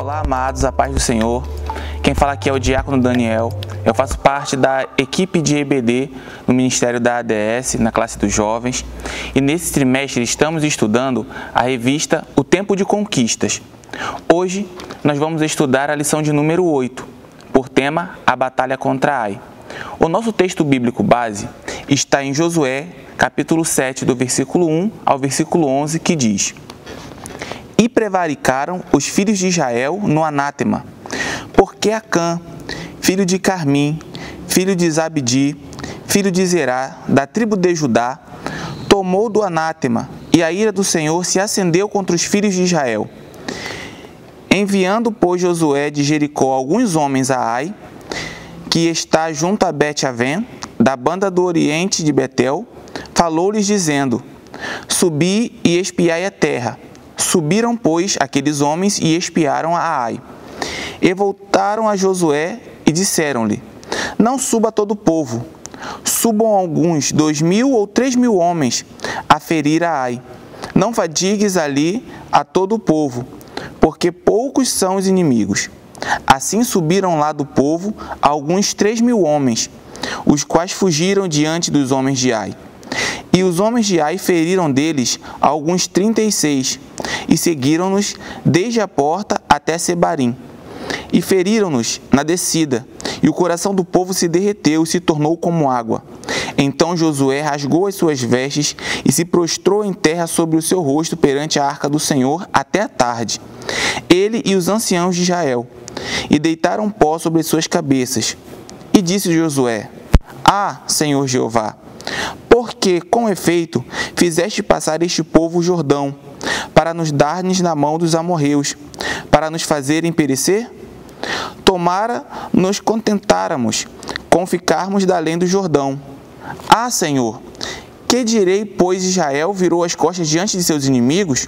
Olá, amados, a paz do Senhor. Quem fala aqui é o Diácono Daniel. Eu faço parte da equipe de EBD no Ministério da ADS, na classe dos jovens. E nesse trimestre estamos estudando a revista O Tempo de Conquistas. Hoje nós vamos estudar a lição de número 8, por tema A Batalha contra Ai. O nosso texto bíblico base está em Josué, capítulo 7, do versículo 1 ao versículo 11, que diz: E prevaricaram os filhos de Israel no anátema, porque Acã, filho de Carmim, filho de Zabdi, filho de Zerá, da tribo de Judá, tomou do anátema, e a ira do Senhor se acendeu contra os filhos de Israel. Enviando, pois, Josué de Jericó alguns homens a Ai, que está junto a Bet-Aven, da banda do oriente de Betel, falou-lhes dizendo: Subi e espiai a terra. Subiram, pois, aqueles homens e espiaram a Ai. E voltaram a Josué e disseram-lhe: Não suba todo o povo, subam alguns 2.000 ou 3.000 homens a ferir a Ai. Não fadigues ali a todo o povo, porque poucos são os inimigos. Assim subiram lá do povo alguns 3.000 homens, os quais fugiram diante dos homens de Ai. E os homens de Ai feriram deles alguns 36, e seguiram-nos desde a porta até Sebarim. E feriram-nos na descida, e o coração do povo se derreteu e se tornou como água. Então Josué rasgou as suas vestes e se prostrou em terra sobre o seu rosto perante a arca do Senhor até a tarde, ele e os anciãos de Israel, e deitaram pó sobre as suas cabeças. E disse Josué: Ah, Senhor Jeová, porque, com efeito, fizeste passar este povo o Jordão, para nos dar-nos na mão dos amorreus, para nos fazerem perecer? Tomara nos contentáramos com ficarmos da além do Jordão. Ah, Senhor, que direi, pois Israel virou as costas diante de seus inimigos?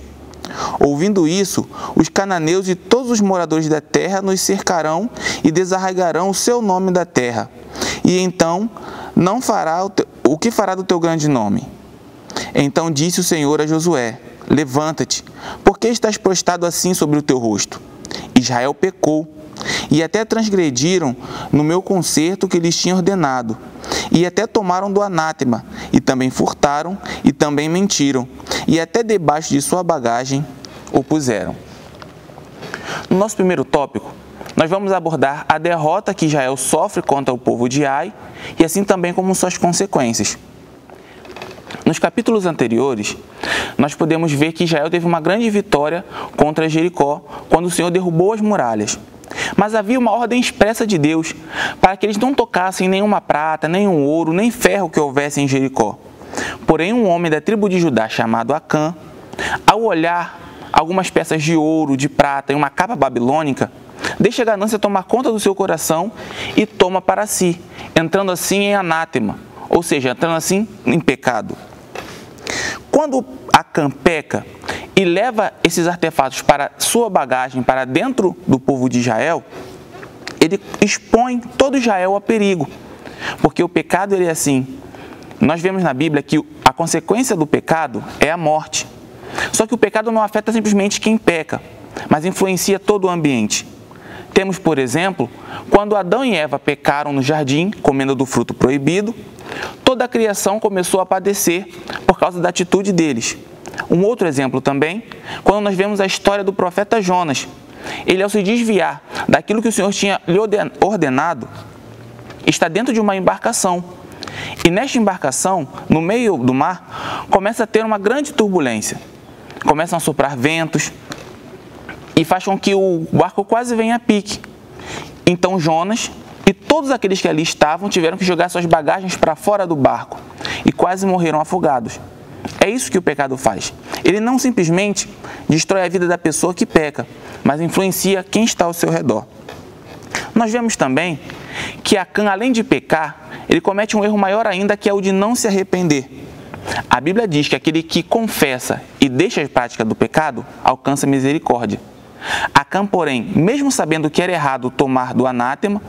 Ouvindo isso, os cananeus e todos os moradores da terra nos cercarão e desarraigarão o seu nome da terra. E então, não fará o que fará do teu grande nome? Então disse o Senhor a Josué: Levanta-te, porque estás prostrado assim sobre o teu rosto? Israel pecou, e até transgrediram no meu concerto que lhes tinha ordenado, e até tomaram do anátema, e também furtaram, e também mentiram, e até debaixo de sua bagagem o puseram. No nosso primeiro tópico, nós vamos abordar a derrota que Israel sofre contra o povo de Ai, e assim também como suas consequências. Nos capítulos anteriores, nós podemos ver que Israel teve uma grande vitória contra Jericó, quando o Senhor derrubou as muralhas. Mas havia uma ordem expressa de Deus para que eles não tocassem nenhuma prata, nenhum ouro, nem ferro que houvesse em Jericó. Porém, um homem da tribo de Judá chamado Acã, ao olhar algumas peças de ouro, de prata e uma capa babilônica, deixa a ganância tomar conta do seu coração e toma para si, entrando assim em anátema, ou seja, entrando assim em pecado. Quando Acã peca e leva esses artefatos para sua bagagem, para dentro do povo de Israel, ele expõe todo Israel a perigo, porque o pecado ele é assim. Nós vemos na Bíblia que a consequência do pecado é a morte. Só que o pecado não afeta simplesmente quem peca, mas influencia todo o ambiente. Temos, por exemplo, quando Adão e Eva pecaram no jardim, comendo do fruto proibido, toda a criação começou a padecer por causa da atitude deles. Um outro exemplo também, quando nós vemos a história do profeta Jonas. Ele, ao se desviar daquilo que o Senhor tinha lhe ordenado, está dentro de uma embarcação. E nesta embarcação, no meio do mar, começa a ter uma grande turbulência. Começam a soprar ventos e faz com que o barco quase venha a pique. Então Jonas e todos aqueles que ali estavam tiveram que jogar suas bagagens para fora do barco e quase morreram afogados. É isso que o pecado faz. Ele não simplesmente destrói a vida da pessoa que peca, mas influencia quem está ao seu redor. Nós vemos também que Acã, além de pecar, ele comete um erro maior ainda, que é o de não se arrepender. A Bíblia diz que aquele que confessa e deixa a prática do pecado alcança misericórdia. Acã, porém, mesmo sabendo que era errado tomar do anátema,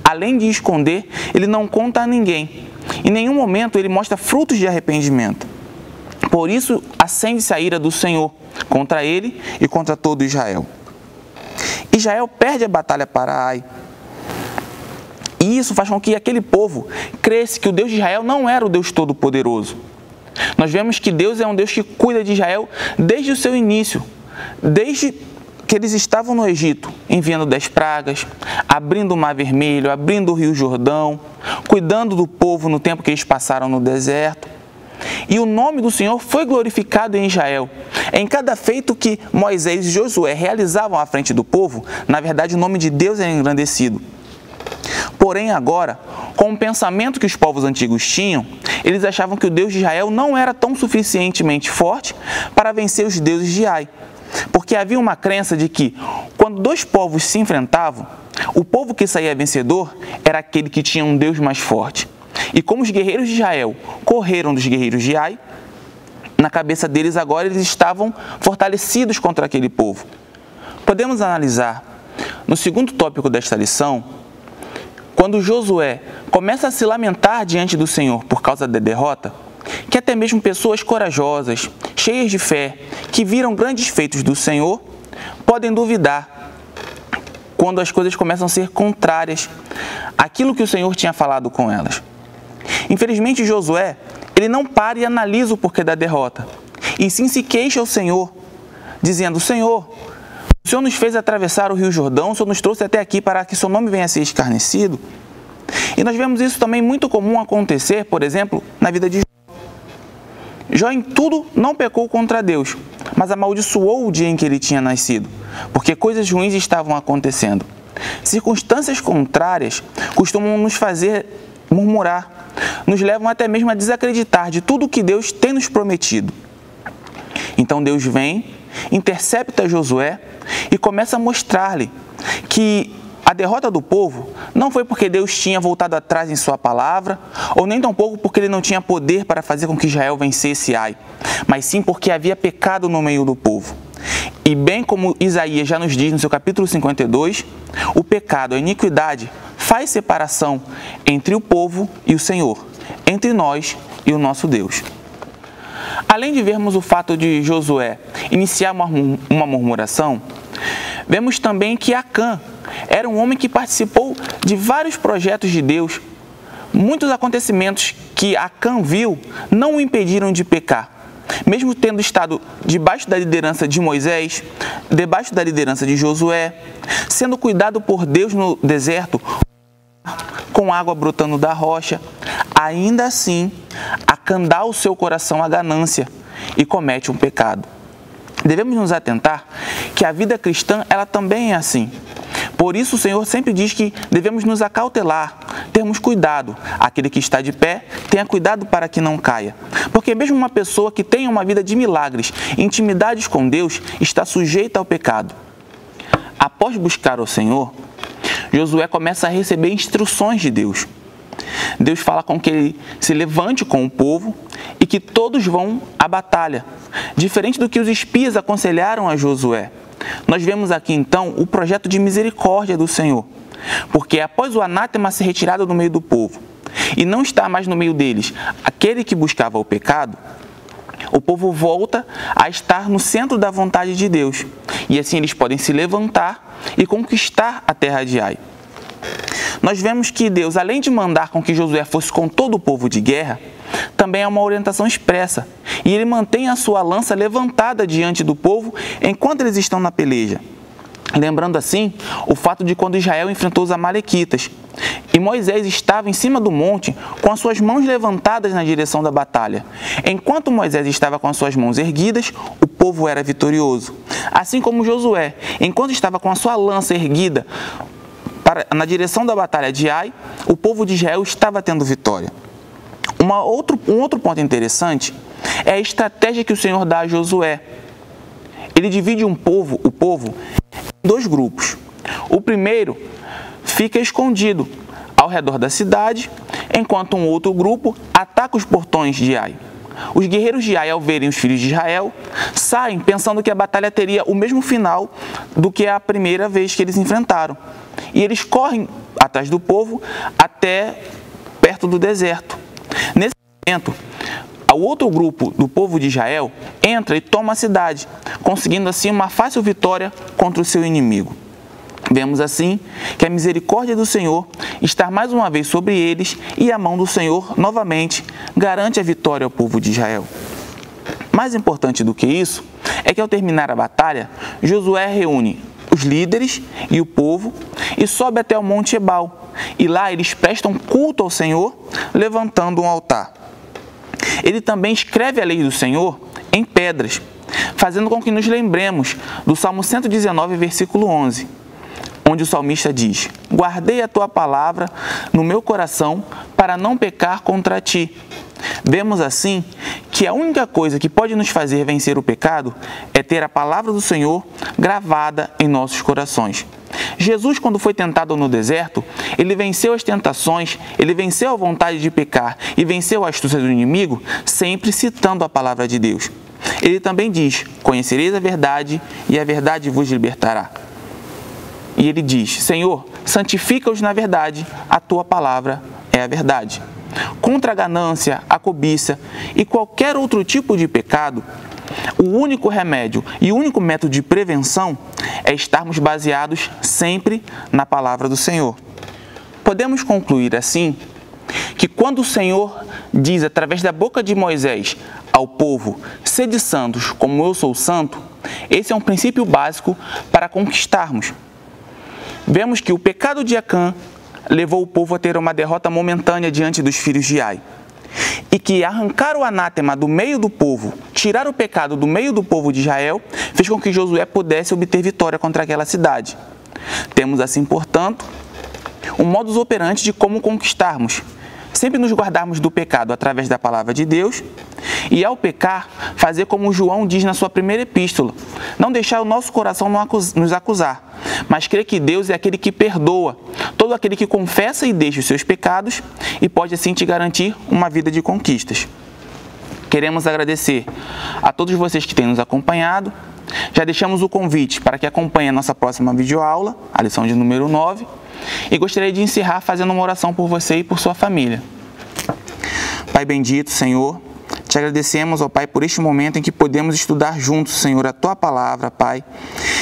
além de esconder, ele não conta a ninguém. Em nenhum momento ele mostra frutos de arrependimento. Por isso, acende-se a ira do Senhor contra ele e contra todo Israel. Israel perde a batalha para Ai. E isso faz com que aquele povo cresça que o Deus de Israel não era o Deus Todo-Poderoso. Nós vemos que Deus é um Deus que cuida de Israel desde o seu início, desde que eles estavam no Egito, enviando 10 pragas, abrindo o Mar Vermelho, abrindo o Rio Jordão, cuidando do povo no tempo que eles passaram no deserto. E o nome do Senhor foi glorificado em Israel. Em cada feito que Moisés e Josué realizavam à frente do povo, na verdade o nome de Deus é engrandecido. Porém agora, com o pensamento que os povos antigos tinham, eles achavam que o Deus de Israel não era tão suficientemente forte para vencer os deuses de Ai. Porque havia uma crença de que, quando dois povos se enfrentavam, o povo que saía vencedor era aquele que tinha um Deus mais forte. E como os guerreiros de Israel correram dos guerreiros de Ai, na cabeça deles agora eles estavam fortalecidos contra aquele povo. Podemos analisar, no segundo tópico desta lição, quando Josué começa a se lamentar diante do Senhor por causa da derrota, que até mesmo pessoas corajosas, cheias de fé, que viram grandes feitos do Senhor, podem duvidar quando as coisas começam a ser contrárias àquilo que o Senhor tinha falado com elas. Infelizmente, Josué, ele não para e analisa o porquê da derrota, e sim se queixa ao Senhor, dizendo: Senhor, o Senhor nos fez atravessar o Rio Jordão, o Senhor nos trouxe até aqui para que seu nome venha a ser escarnecido. E nós vemos isso também muito comum acontecer, por exemplo, na vida de Jó. Jó em tudo não pecou contra Deus, mas amaldiçoou o dia em que ele tinha nascido, porque coisas ruins estavam acontecendo. Circunstâncias contrárias costumam nos fazer murmurar, nos levam até mesmo a desacreditar de tudo que Deus tem nos prometido. Então Deus vem, intercepta Josué e começa a mostrar-lhe que a derrota do povo não foi porque Deus tinha voltado atrás em sua palavra, ou nem tampouco porque ele não tinha poder para fazer com que Israel vencesse Ai, mas sim porque havia pecado no meio do povo. E bem como Isaías já nos diz no seu capítulo 52, o pecado, a iniquidade, faz separação entre o povo e o Senhor, entre nós e o nosso Deus. Além de vermos o fato de Josué iniciar uma murmuração, vemos também que Acã era um homem que participou de vários projetos de Deus. Muitos acontecimentos que Acã viu não o impediram de pecar. Mesmo tendo estado debaixo da liderança de Moisés, debaixo da liderança de Josué, sendo cuidado por Deus no deserto, com água brotando da rocha, ainda assim, Acã dá ao seu coração a ganância e comete um pecado. Devemos nos atentar que a vida cristã, ela também é assim. Por isso o Senhor sempre diz que devemos nos acautelar, termos cuidado. Aquele que está de pé, tenha cuidado para que não caia. Porque mesmo uma pessoa que tenha uma vida de milagres, intimidades com Deus, está sujeita ao pecado. Após buscar o Senhor, Josué começa a receber instruções de Deus. Deus fala com que ele se levante com o povo e que todos vão à batalha, diferente do que os espias aconselharam a Josué. Nós vemos aqui então o projeto de misericórdia do Senhor, porque após o anátema ser retirado do meio do povo e não estar mais no meio deles aquele que buscava o pecado, o povo volta a estar no centro da vontade de Deus, e assim eles podem se levantar e conquistar a terra de Ai. Nós vemos que Deus, além de mandar com que Josué fosse com todo o povo de guerra, também é uma orientação expressa, e ele mantém a sua lança levantada diante do povo enquanto eles estão na peleja. Lembrando assim o fato de quando Israel enfrentou os amalequitas, e Moisés estava em cima do monte com as suas mãos levantadas na direção da batalha. Enquanto Moisés estava com as suas mãos erguidas, o povo era vitorioso. Assim como Josué, enquanto estava com a sua lança erguida na direção da batalha de Ai, o povo de Israel estava tendo vitória. Um outro ponto interessante é a estratégia que o Senhor dá a Josué. Ele divide o povo em dois grupos. O primeiro fica escondido ao redor da cidade, enquanto um outro grupo ataca os portões de Ai. Os guerreiros de Ai, ao verem os filhos de Israel, saem pensando que a batalha teria o mesmo final do que a primeira vez que eles enfrentaram. E eles correm atrás do povo até perto do deserto. Nesse momento, o outro grupo do povo de Israel entra e toma a cidade, conseguindo assim uma fácil vitória contra o seu inimigo. Vemos assim que a misericórdia do Senhor está mais uma vez sobre eles e a mão do Senhor, novamente, garante a vitória ao povo de Israel. Mais importante do que isso é que ao terminar a batalha, Josué reúne os líderes e o povo e sobe até o Monte Ebal. E lá eles prestam culto ao Senhor, levantando um altar. Ele também escreve a lei do Senhor em pedras, fazendo com que nos lembremos do Salmo 119, versículo 11, onde o salmista diz: guardei a tua palavra no meu coração para não pecar contra ti. Vemos assim que a única coisa que pode nos fazer vencer o pecado é ter a palavra do Senhor gravada em nossos corações. Jesus, quando foi tentado no deserto, ele venceu as tentações, ele venceu a vontade de pecar e venceu a astúcia do inimigo, sempre citando a palavra de Deus. Ele também diz: conhecereis a verdade e a verdade vos libertará. E ele diz: Senhor, santifica-os na verdade, a tua palavra é a verdade. Contra a ganância, a cobiça e qualquer outro tipo de pecado, o único remédio e o único método de prevenção é estarmos baseados sempre na palavra do Senhor. Podemos concluir assim que quando o Senhor diz através da boca de Moisés ao povo: sede santos como eu sou santo, esse é um princípio básico para conquistarmos. Vemos que o pecado de Acã levou o povo a ter uma derrota momentânea diante dos filhos de Ai. E que arrancar o anátema do meio do povo, tirar o pecado do meio do povo de Israel, fez com que Josué pudesse obter vitória contra aquela cidade. Temos assim, portanto, um modus operandi de como conquistarmos. Sempre nos guardarmos do pecado através da palavra de Deus e, ao pecar, fazer como João diz na sua primeira epístola: não deixar o nosso coração nos acusar, mas crer que Deus é aquele que perdoa todo aquele que confessa e deixa os seus pecados e pode assim te garantir uma vida de conquistas. Queremos agradecer a todos vocês que têm nos acompanhado. Já deixamos o convite para que acompanhe a nossa próxima videoaula, a lição de número 9, e gostaria de encerrar fazendo uma oração por você e por sua família. Pai bendito, Senhor, te agradecemos, ó Pai, por este momento em que podemos estudar juntos, Senhor, a Tua palavra, Pai,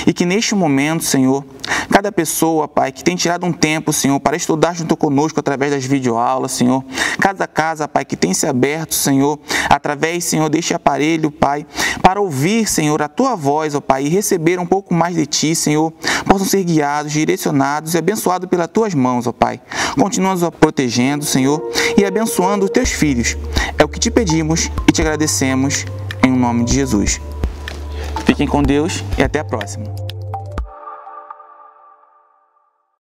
e que neste momento, Senhor, cada pessoa, Pai, que tem tirado um tempo, Senhor, para estudar junto conosco através das videoaulas, Senhor, cada casa, Pai, que tem se aberto, Senhor, através, Senhor, deste aparelho, Pai, para ouvir, Senhor, a Tua voz, ó Pai, e receber um pouco mais de Ti, Senhor, possam ser guiados, direcionados e abençoados pelas Tuas mãos, ó Pai. Continua nos protegendo, Senhor, e abençoando os Teus filhos. É o que Te pedimos e Te agradecemos em nome de Jesus. Fiquem com Deus e até a próxima.